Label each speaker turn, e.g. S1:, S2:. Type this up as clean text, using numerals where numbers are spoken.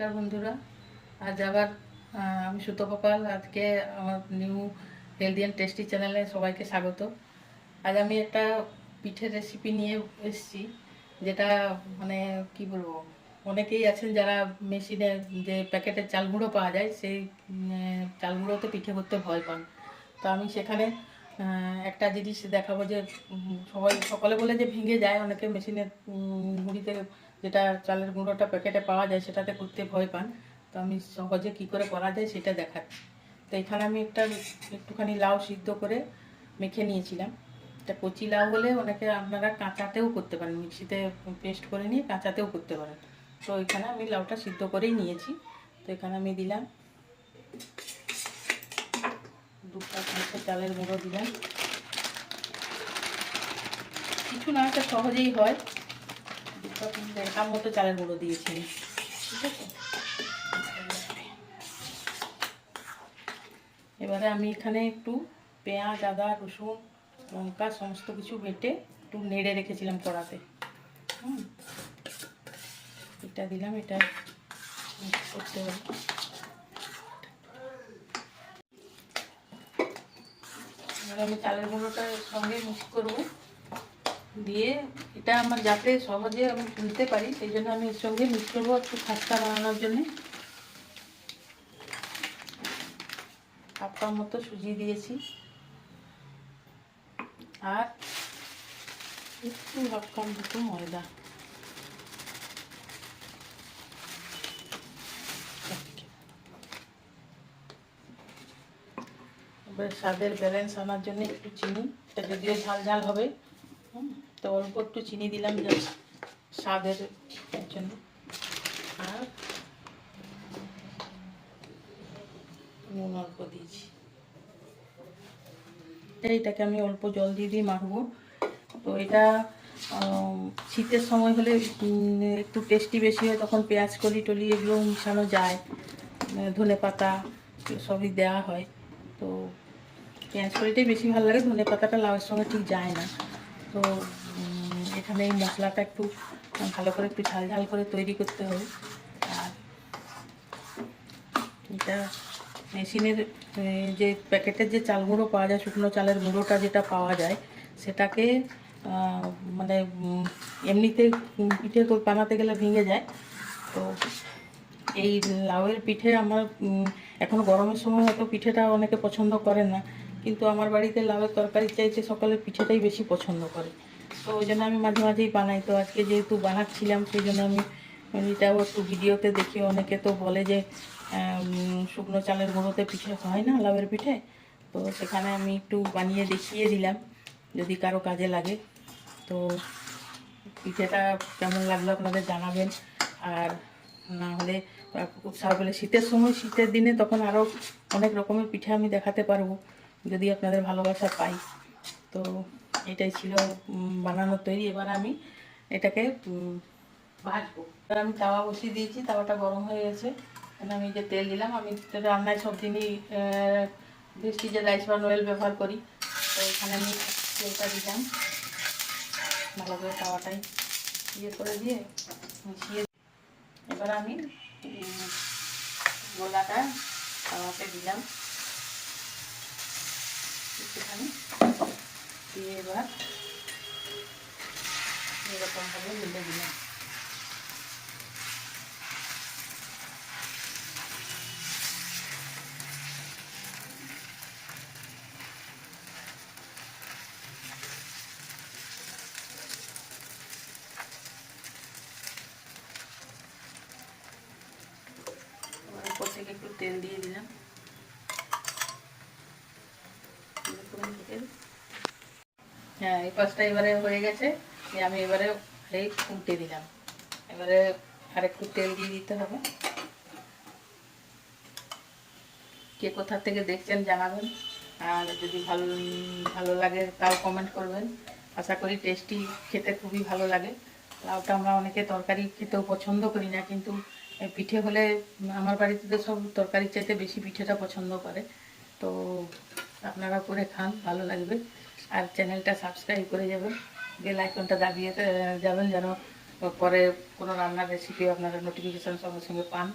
S1: নমস্কার বন্ধুরা। আজ আবার আমি সুতোপাল। আজকে আমার নিউ হেলদি অ্যান্ড টেস্টি চ্যানেলে সবাইকে স্বাগত। আজ আমি একটা পিঠের রেসিপি নিয়ে এসেছি, যেটা মানে কি বলবো, অনেকেই আছেন যারা মেশিনে যে প্যাকেটের চাল গুঁড়ো পাওয়া যায় সেই চাল গুঁড়োতে পিঠে করতে ভয় পান। তো আমি সেখানে একটা জিনিস দেখাবো যে সকলে বলে যে ভেঙে যায়, অনেকে মেশিনের গুঁড়িতে যেটা চালের গুঁড়োটা প্যাকেটে পাওয়া যায় সেটাতে করতে ভয় পান। তো আমি সহজে কি করে করা যায় সেটা দেখাচ্ছি। তো এখানে আমি একটুখানি লাউ সিদ্ধ করে মেখে নিয়েছিলাম। এটা কচি লাউ হলে অনেকে আপনারা কাঁচাতেও করতে পারেন, মিক্সিতে পেস্ট করে নিয়ে কাঁচাতেও করতে পারেন। তো এখানে আমি লাউটা সিদ্ধ করেই নিয়েছি। তো এখানে আমি দিলাম 2 কাপ মতো চালের গুঁড়ো দিলাম। কিছু না, এটা সহজেই হয়। 2 কাপ 1.5 কাপ মতো চালের গুঁড়ো দিয়েছি, ঠিক আছে। এবারে আমি এখানে একটু পেঁয়াজ, আদা, রসুন, লঙ্কা সমস্ত কিছু বেটে একটু নেড়ে রেখেছিলাম কড়াতে। এটা দিলাম, এটা মিক্স করতে হবে। এবার আমি চালের গুঁড়োটার সঙ্গে মিক্স করবো, দিয়ে এটা আমার যাতে সহজে আমি তুলতে পারি সেই জন্য আমি এর সঙ্গে মিক্স করবো একটু খাস্তা বানানোর জন্য। 1 কাপ মতো সুজি দিয়েছি, আর একটু 1 কাপ মতো ময়দা। এবার স্বাদের ব্যালেন্স আনার জন্য একটু চিনি, এটা যদিও ঝাল ঝাল হবে, তো অল্প একটু চিনি দিলাম স্বাদের জন্য। আর নুন অল্প দিয়েছি। এইটাকে আমি অল্প জল দিয়ে মাখবো। তো এটা শীতের সময় হলে একটু টেস্টি বেশি হয়, তখন পেঁয়াজ কলি টলি এগুলো মিশানো যায়, ধনে পাতা সবই দেওয়া হয়। তো পেঁয়াজ কলিটাই বেশি ভালো লাগে, ধনে পাতাটা লাউয়ের সঙ্গে ঠিক যায় না। তো এখানে এই মশলাটা একটু ভালো করে একটু ঝাল ঝাল করে তৈরি করতে হবে। আর এটা মেশিনের যে প্যাকেটের যে চাল গুঁড়ো পাওয়া যায়, শুকনো চালের গুঁড়োটা যেটা পাওয়া যায়, সেটাকে মানে এমনিতে পিঠে বানাতে গেলে ভেঙে যায়। তো এই লাউয়ের পিঠে আমার এখন গরমের সময় হয়তো পিঠেটা অনেকে পছন্দ করে না, কিন্তু আমার বাড়িতে লাউয়ের তরকারির চাইতে সকালের পিঠেটাই বেশি পছন্দ করে। তো ওই জন্য আমি মাঝে মাঝেই বানাই। তো আজকে যেহেতু বানাচ্ছিলাম সেই জন্য আমি এটাও একটু ভিডিওতে দেখি, অনেকে তো বলে যে শুকনো চালের গুঁড়োতে পিঠে হয় না, লাউয়ের পিঠে। তো সেখানে আমি একটু বানিয়ে দেখিয়ে দিলাম, যদি কারো কাজে লাগে। তো পিঠেটা কেমন লাগলো আপনাদের জানাবেন। আর না হলে উৎসাহ পেলে শীতের সময়, শীতের দিনে তখন আরও অনেক রকমের পিঠে আমি দেখাতে পারবো, যদি আপনাদের ভালোবাসা পাই। তো এটাই ছিল বানানোর তৈরি। এবার আমি এটাকে ভাজবো। এবার আমি তাওয়া বসিয়ে দিয়েছি, তাওয়াটা গরম হয়ে গেছে। এখানে আমি যে তেল দিলাম, আমি রান্নায় সব দিনই ভেস্টিজের রাইস ব্রান অয়েল ব্যবহার করি। তো এখানে আমি তেলটা দিলাম, ভালো করে তাওয়াটাই ইয়ে করে দিয়ে মিশিয়ে। এবার আমি গোলাটা তাওয়াতে দিলাম একটুখানি দিয়ে, এবার এরকমভাবে মিলে দিলাম। উপর থেকে একটু তেল দিয়ে দিলাম। হ্যাঁ, এই পাশটা এবারে হয়ে গেছে। আমি এবারে এই উল্টে দিলাম। এবারে আর একটু তেল দিয়ে দিতে হবে। কে কোথা থেকে দেখছেন জানাবেন, আর যদি ভালো ভালো লাগে তাও কমেন্ট করবেন। আশা করি টেস্টি, খেতে খুবই ভালো লাগে। লাউটা আমরা অনেকে তরকারি খেতেও পছন্দ করি না, কিন্তু পিঠে হলে আমার বাড়িতে তো সব তরকারির চাইতে বেশি পিঠেটা পছন্দ করে। তো আপনারা করে খান, ভালো লাগবে। আর চ্যানেলটা সাবস্ক্রাইব করে যাবেন, বেল আইকনটা দাবিয়ে যাবেন, যেন পরে কোনো রান্নার রেসিপি আপনারা নোটিফিকেশান সঙ্গে সঙ্গে পান।